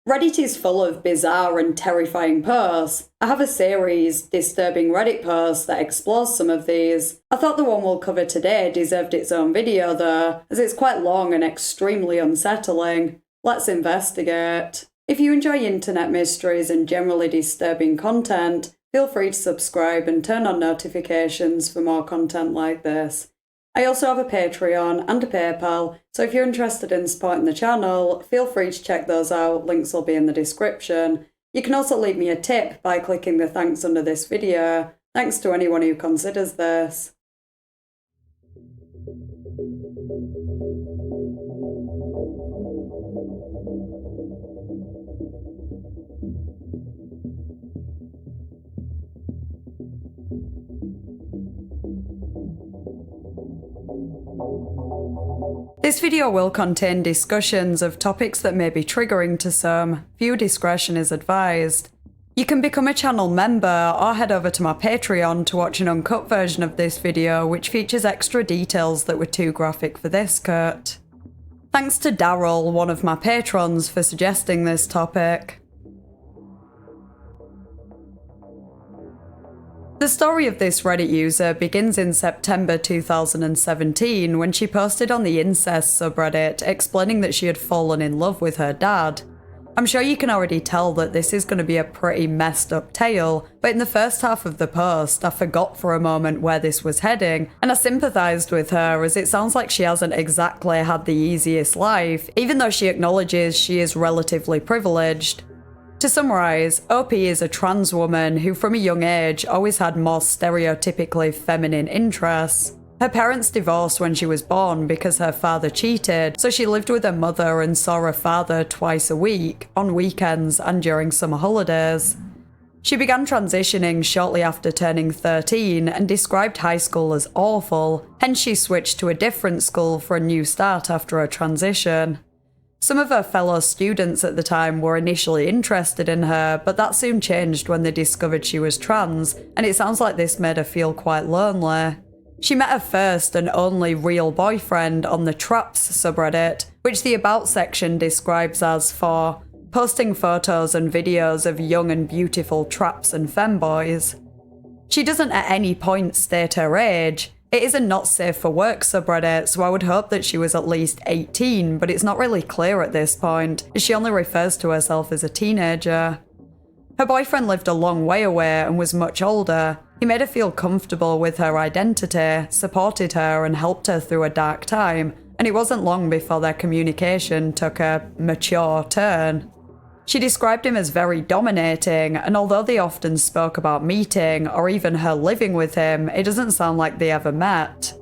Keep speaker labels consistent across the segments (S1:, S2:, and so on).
S1: Reddit is full of bizarre and terrifying posts. I have a series, Disturbing Reddit Posts, that explores some of these. I thought the one we'll cover today deserved its own video though, as it's quite long and extremely unsettling. Let's investigate. If you enjoy internet mysteries and generally disturbing content, feel free to subscribe and turn on notifications for more content like this. I also have a Patreon and a PayPal, so if you're interested in supporting the channel, feel free to check those out, links will be in the description. You can also leave me a tip by clicking the thanks under this video. Thanks to anyone who considers this. This video will contain discussions of topics that may be triggering to some. Viewer discretion is advised. You can become a channel member or head over to my Patreon to watch an uncut version of this video which features extra details that were too graphic for this cut. Thanks to Daryl, one of my patrons, for suggesting this topic. The story of this Reddit user begins in September 2017 when she posted on the incest subreddit explaining that she had fallen in love with her dad. I'm sure you can already tell that this is going to be a pretty messed up tale, but in the first half of the post I forgot for a moment where this was heading, and I sympathised with her as it sounds like she hasn't exactly had the easiest life, even though she acknowledges she is relatively privileged. To summarise, OP is a trans woman who from a young age always had more stereotypically feminine interests. Her parents divorced when she was born because her father cheated, so she lived with her mother and saw her father twice a week, on weekends and during summer holidays. She began transitioning shortly after turning 13 and described high school as awful, hence she switched to a different school for a new start after her transition. Some of her fellow students at the time were initially interested in her, but that soon changed when they discovered she was trans, and it sounds like this made her feel quite lonely. She met her first and only real boyfriend on the Traps subreddit, which the About section describes as for posting photos and videos of young and beautiful traps and femboys. She doesn't at any point state her age. It is a not safe for work subreddit, so I would hope that she was at least 18, but it's not really clear at this point, as she only refers to herself as a teenager. Her boyfriend lived a long way away and was much older. He made her feel comfortable with her identity, supported her and helped her through a dark time, and it wasn't long before their communication took a mature turn. She described him as very dominating, and although they often spoke about meeting or even her living with him, it doesn't sound like they ever met.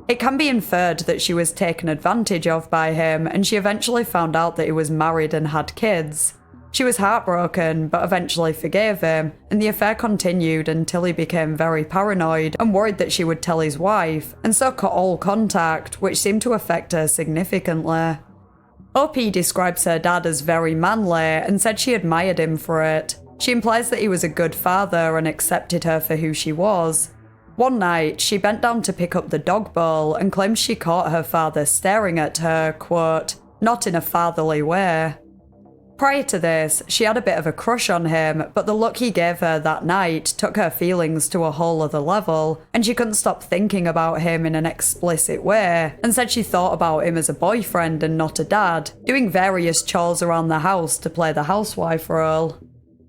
S1: It can be inferred that she was taken advantage of by him, and she eventually found out that he was married and had kids. She was heartbroken, but eventually forgave him, and the affair continued until he became very paranoid and worried that she would tell his wife, and so cut all contact, which seemed to affect her significantly. OP describes her dad as very manly and said she admired him for it. She implies that he was a good father and accepted her for who she was. One night, she bent down to pick up the dog bowl and claims she caught her father staring at her, quote, not in a fatherly way. Prior to this, she had a bit of a crush on him, but the look he gave her that night took her feelings to a whole other level, and she couldn't stop thinking about him in an explicit way, and said she thought about him as a boyfriend and not a dad, doing various chores around the house to play the housewife role.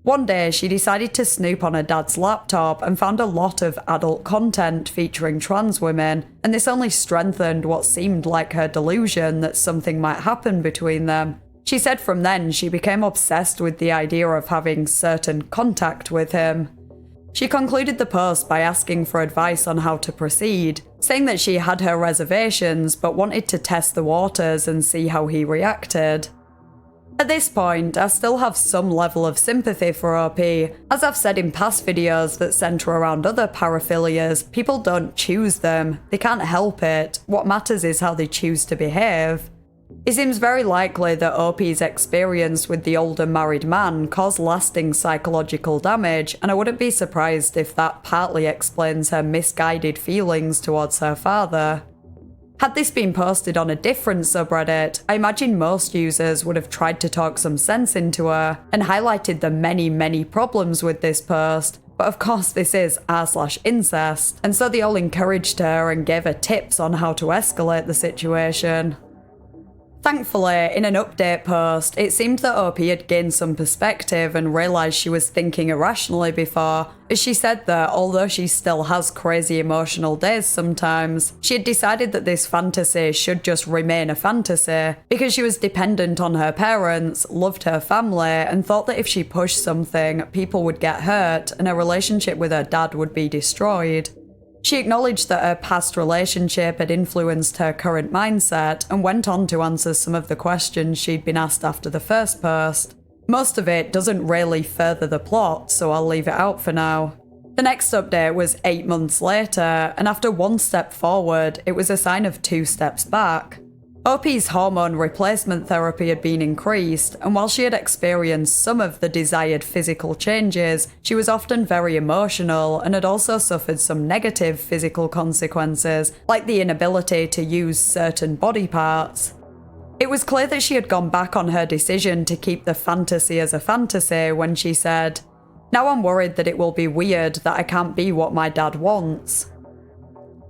S1: One day, she decided to snoop on her dad's laptop and found a lot of adult content featuring trans women, and this only strengthened what seemed like her delusion that something might happen between them. She said from then she became obsessed with the idea of having certain contact with him. She concluded the post by asking for advice on how to proceed, saying that she had her reservations but wanted to test the waters and see how he reacted. At this point, I still have some level of sympathy for OP. As I've said in past videos that centre around other paraphilias, people don't choose them, they can't help it, what matters is how they choose to behave. It seems very likely that OP's experience with the older married man caused lasting psychological damage, and I wouldn't be surprised if that partly explains her misguided feelings towards her father. Had this been posted on a different subreddit, I imagine most users would have tried to talk some sense into her and highlighted the many problems with this post. But of course this is r/incest, and so they all encouraged her and gave her tips on how to escalate the situation. Thankfully, in an update post, it seemed that OP had gained some perspective and realised she was thinking irrationally before, as she said that although she still has crazy emotional days sometimes, she had decided that this fantasy should just remain a fantasy because she was dependent on her parents, loved her family, and thought that if she pushed something, people would get hurt and her relationship with her dad would be destroyed. She acknowledged that her past relationship had influenced her current mindset and went on to answer some of the questions she'd been asked after the first post. Most of it doesn't really further the plot, so I'll leave it out for now. The next update was 8 months later, and after one step forward, it was a sign of 2 steps back. OP's hormone replacement therapy had been increased, and while she had experienced some of the desired physical changes, she was often very emotional and had also suffered some negative physical consequences, like the inability to use certain body parts. It was clear that she had gone back on her decision to keep the fantasy as a fantasy when she said, "Now I'm worried that it will be weird that I can't be what my dad wants."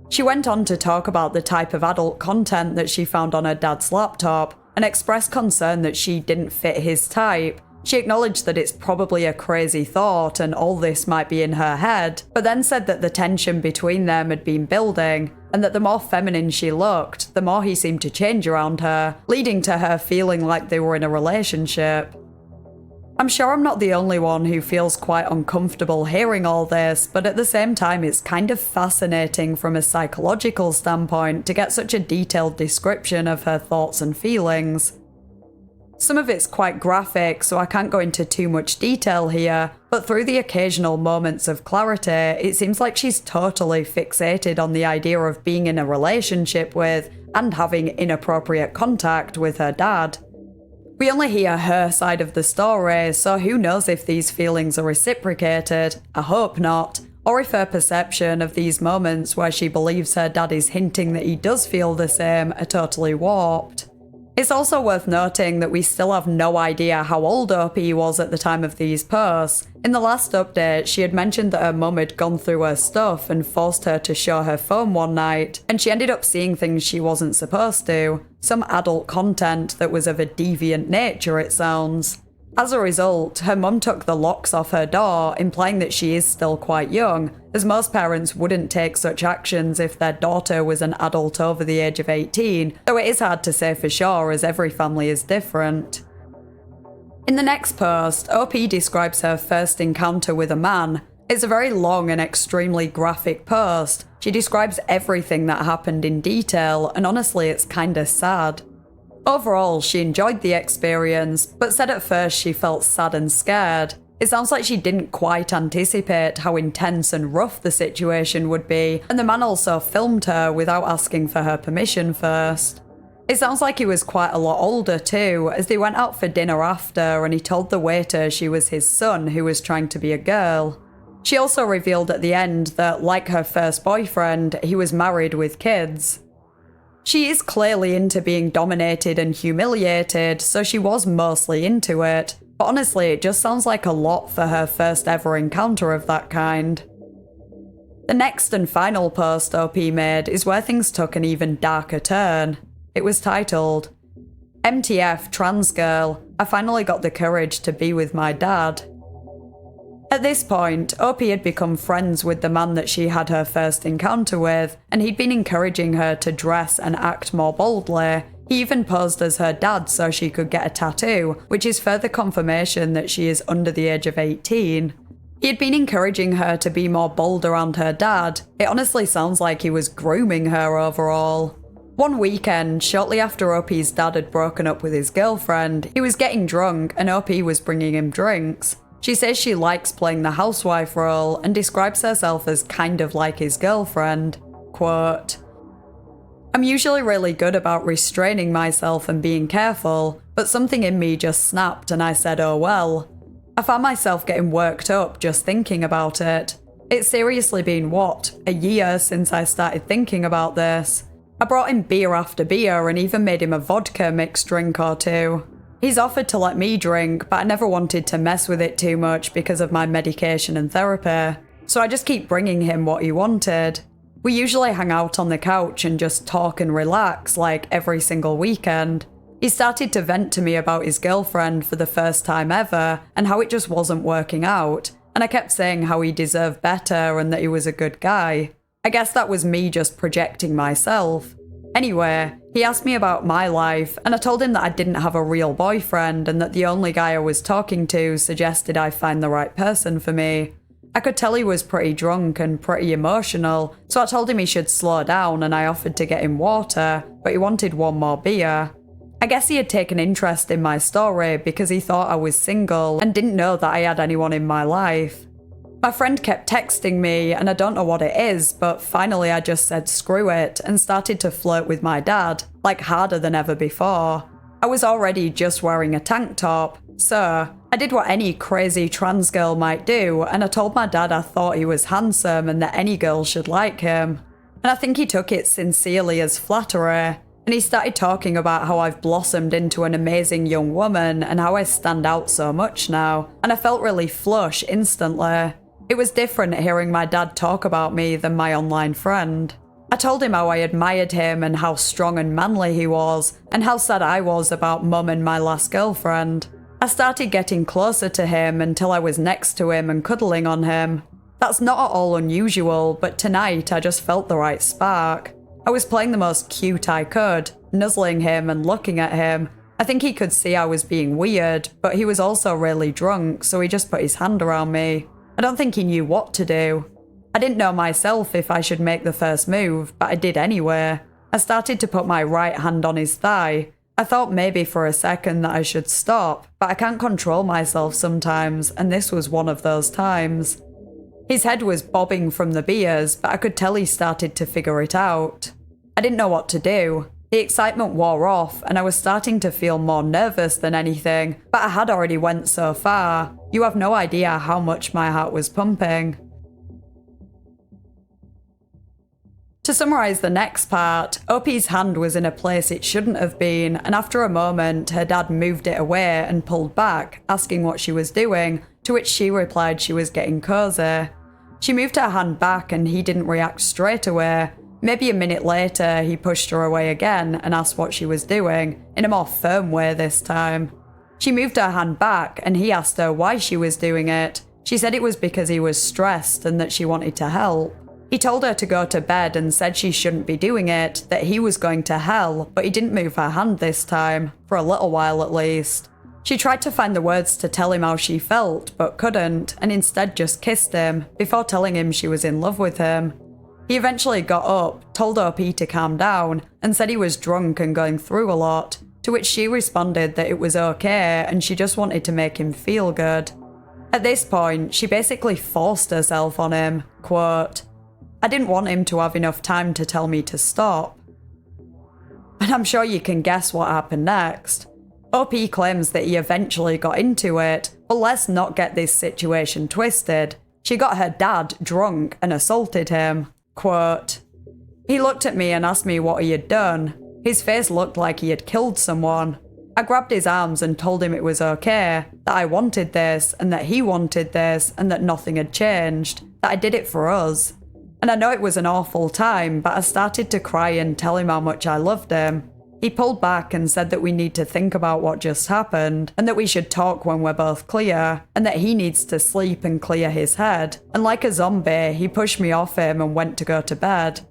S1: She went on to talk about the type of adult content that she found on her dad's laptop and expressed concern that she didn't fit his type. She acknowledged that it's probably a crazy thought and all this might be in her head, but then said that the tension between them had been building and that the more feminine she looked, the more he seemed to change around her, leading to her feeling like they were in a relationship. I'm sure I'm not the only one who feels quite uncomfortable hearing all this, but at the same time it's kind of fascinating from a psychological standpoint to get such a detailed description of her thoughts and feelings. Some of it's quite graphic, so I can't go into too much detail here, but through the occasional moments of clarity, it seems like she's totally fixated on the idea of being in a relationship with and having inappropriate contact with her dad. We only hear her side of the story, so who knows if these feelings are reciprocated, I hope not, or if her perception of these moments where she believes her dad is hinting that he does feel the same are totally warped. It's also worth noting that we still have no idea how old OP was at the time of these posts. In the last update, she had mentioned that her mum had gone through her stuff and forced her to show her phone one night, and she ended up seeing things she wasn't supposed to, some adult content that was of a deviant nature, it sounds. As a result, her mum took the locks off her door, implying that she is still quite young, as most parents wouldn't take such actions if their daughter was an adult over the age of 18, though it is hard to say for sure as every family is different. In the next post, OP describes her first encounter with a man. It's a very long and extremely graphic post. She describes everything that happened in detail, and honestly it's kinda sad. Overall, she enjoyed the experience, but said at first she felt sad and scared. It sounds like she didn't quite anticipate how intense and rough the situation would be, and the man also filmed her without asking for her permission first. It sounds like he was quite a lot older too, as they went out for dinner after and he told the waiter she was his son who was trying to be a girl. She also revealed at the end that, like her first boyfriend, he was married with kids. She is clearly into being dominated and humiliated, so she was mostly into it, but honestly it just sounds like a lot for her first ever encounter of that kind. The next and final post OP made is where things took an even darker turn. It was titled, "MTF Trans Girl, I finally got the courage to be with my dad." At this point, OP had become friends with the man that she had her first encounter with, and he'd been encouraging her to dress and act more boldly. He even posed as her dad so she could get a tattoo, which is further confirmation that she is under the age of 18. He had been encouraging her to be more bold around her dad. It honestly sounds like he was grooming her overall. One weekend, shortly after OP's dad had broken up with his girlfriend, he was getting drunk and OP was bringing him drinks. She says she likes playing the housewife role and describes herself as kind of like his girlfriend. Quote, "I'm usually really good about restraining myself and being careful, but something in me just snapped and I said, oh well. I found myself getting worked up just thinking about it. It's seriously been, a year since I started thinking about this. I brought him beer after beer and even made him a vodka mixed drink or two. He's offered to let me drink, but I never wanted to mess with it too much because of my medication and therapy, so I just keep bringing him what he wanted. We usually hang out on the couch and just talk and relax like every single weekend. He started to vent to me about his girlfriend for the first time ever and how it just wasn't working out, and I kept saying how he deserved better and that he was a good guy. I guess that was me just projecting myself. Anyway, he asked me about my life, and I told him that I didn't have a real boyfriend and that the only guy I was talking to suggested I find the right person for me. I could tell he was pretty drunk and pretty emotional, so I told him he should slow down and I offered to get him water, but he wanted one more beer. I guess he had taken interest in my story because he thought I was single and didn't know that I had anyone in my life. My friend kept texting me, and I don't know what it is, but finally I just said screw it and started to flirt with my dad, like harder than ever before. I was already just wearing a tank top, so I did what any crazy trans girl might do, and I told my dad I thought he was handsome and that any girl should like him. And I think he took it sincerely as flattery, and he started talking about how I've blossomed into an amazing young woman and how I stand out so much now, and I felt really flush instantly. It was different hearing my dad talk about me than my online friend. I told him how I admired him and how strong and manly he was, and how sad I was about mum and my last girlfriend. I started getting closer to him until I was next to him and cuddling on him. That's not at all unusual, but tonight I just felt the right spark. I was playing the most cute I could, nuzzling him and looking at him. I think he could see I was being weird, but he was also really drunk, so he just put his hand around me. I don't think he knew what to do. I didn't know myself if I should make the first move, but I did anyway. I started to put my right hand on his thigh. I thought maybe for a second that I should stop, but I can't control myself sometimes, and this was one of those times. His head was bobbing from the beers, but I could tell he started to figure it out. I didn't know what to do. The excitement wore off, and I was starting to feel more nervous than anything, but I had already went so far. You have no idea how much my heart was pumping. To summarise the next part, OP's hand was in a place it shouldn't have been, and after a moment, her dad moved it away and pulled back, asking what she was doing, to which she replied she was getting cozy. She moved her hand back and he didn't react straight away. Maybe a minute later, he pushed her away again and asked what she was doing, in a more firm way this time. She moved her hand back and he asked her why she was doing it. She said it was because he was stressed and that she wanted to help. He told her to go to bed and said she shouldn't be doing it, that he was going to hell, but he didn't move her hand this time, for a little while at least. She tried to find the words to tell him how she felt, but couldn't, and instead just kissed him, before telling him she was in love with him. He eventually got up, told OP to calm down, and said he was drunk and going through a lot, to which she responded that it was okay and she just wanted to make him feel good. At this point, she basically forced herself on him, quote, "I didn't want him to have enough time to tell me to stop." And I'm sure you can guess what happened next. OP claims that he eventually got into it, but let's not get this situation twisted. She got her dad drunk and assaulted him. Quote, "He looked at me and asked me what he had done. His face looked like he had killed someone. I grabbed his arms and told him it was okay, that I wanted this and that he wanted this and that nothing had changed, that I did it for us. And I know it was an awful time, but I started to cry and tell him how much I loved him. He pulled back and said that we need to think about what just happened, and that we should talk when we're both clear, and that he needs to sleep and clear his head. And like a zombie, he pushed me off him and went to go to bed.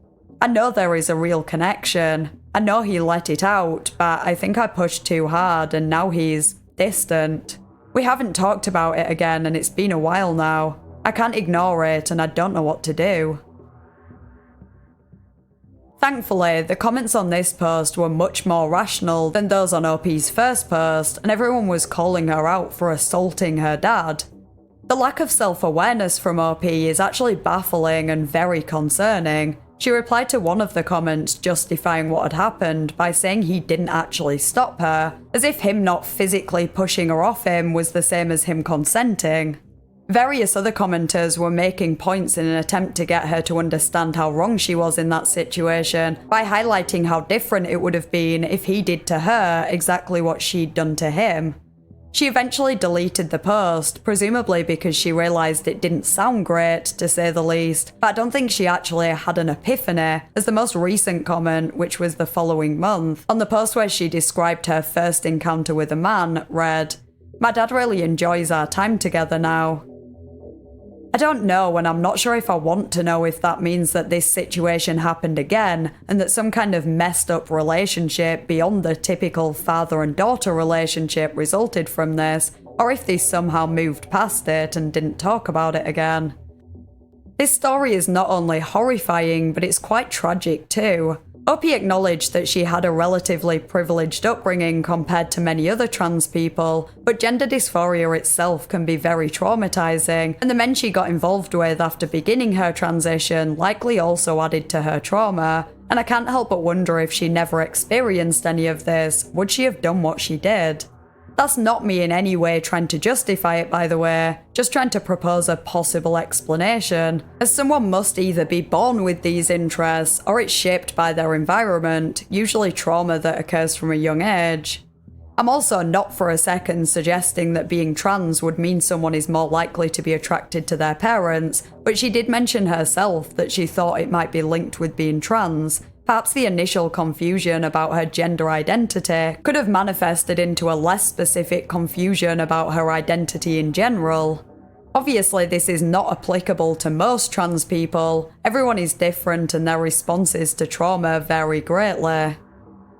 S1: I know there is a real connection. I know he let it out, but I think I pushed too hard and now he's distant. We haven't talked about it again and it's been a while now. I can't ignore it and I don't know what to do." Thankfully, the comments on this post were much more rational than those on OP's first post, and everyone was calling her out for assaulting her dad. The lack of self-awareness from OP is actually baffling and very concerning. She replied to one of the comments justifying what had happened by saying he didn't actually stop her, as if him not physically pushing her off him was the same as him consenting. Various other commenters were making points in an attempt to get her to understand how wrong she was in that situation by highlighting how different it would have been if he did to her exactly what she'd done to him. She eventually deleted the post, presumably because she realised it didn't sound great, to say the least, but I don't think she actually had an epiphany, as the most recent comment, which was the following month, on the post where she described her first encounter with a man, read, "My dad really enjoys our time together now." I don't know, and I'm not sure if I want to know if that means that this situation happened again, and that some kind of messed up relationship beyond the typical father and daughter relationship resulted from this, or if they somehow moved past it and didn't talk about it again. This story is not only horrifying, but it's quite tragic too. Opie acknowledged that she had a relatively privileged upbringing compared to many other trans people, but gender dysphoria itself can be very traumatizing, and the men she got involved with after beginning her transition likely also added to her trauma, and I can't help but wonder if she never experienced any of this, would she have done what she did? That's not me in any way trying to justify it, by the way, just trying to propose a possible explanation, as someone must either be born with these interests or it's shaped by their environment, usually trauma that occurs from a young age. I'm also not for a second suggesting that being trans would mean someone is more likely to be attracted to their parents, but she did mention herself that she thought it might be linked with being trans. Perhaps the initial confusion about her gender identity could have manifested into a less specific confusion about her identity in general. Obviously, this is not applicable to most trans people. Everyone is different and their responses to trauma vary greatly.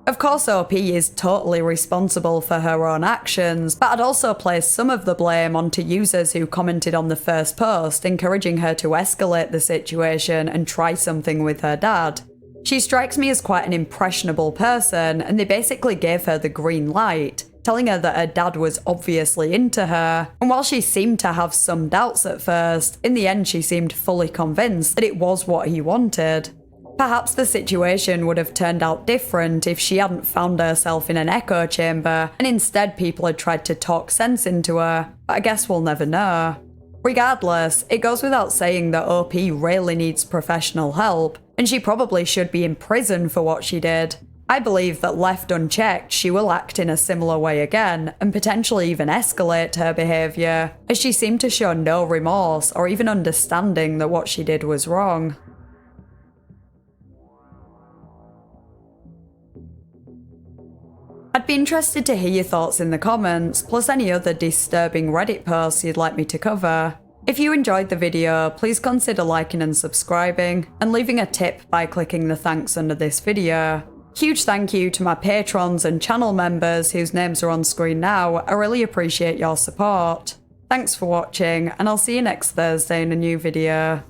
S1: Of course, OP is totally responsible for her own actions, but I'd also place some of the blame onto users who commented on the first post, encouraging her to escalate the situation and try something with her dad. She strikes me as quite an impressionable person, and they basically gave her the green light, telling her that her dad was obviously into her, and while she seemed to have some doubts at first, in the end she seemed fully convinced that it was what he wanted. Perhaps the situation would have turned out different if she hadn't found herself in an echo chamber, and instead people had tried to talk sense into her, but I guess we'll never know. Regardless, it goes without saying that OP really needs professional help, and she probably should be in prison for what she did. I believe that left unchecked, she will act in a similar way again, and potentially even escalate her behaviour, as she seemed to show no remorse or even understanding that what she did was wrong. I'd be interested to hear your thoughts in the comments, plus any other disturbing Reddit posts you'd like me to cover. If you enjoyed the video, please consider liking and subscribing, and leaving a tip by clicking the thanks under this video. Huge thank you to my patrons and channel members whose names are on screen now. I really appreciate your support. Thanks for watching, and I'll see you next Thursday in a new video.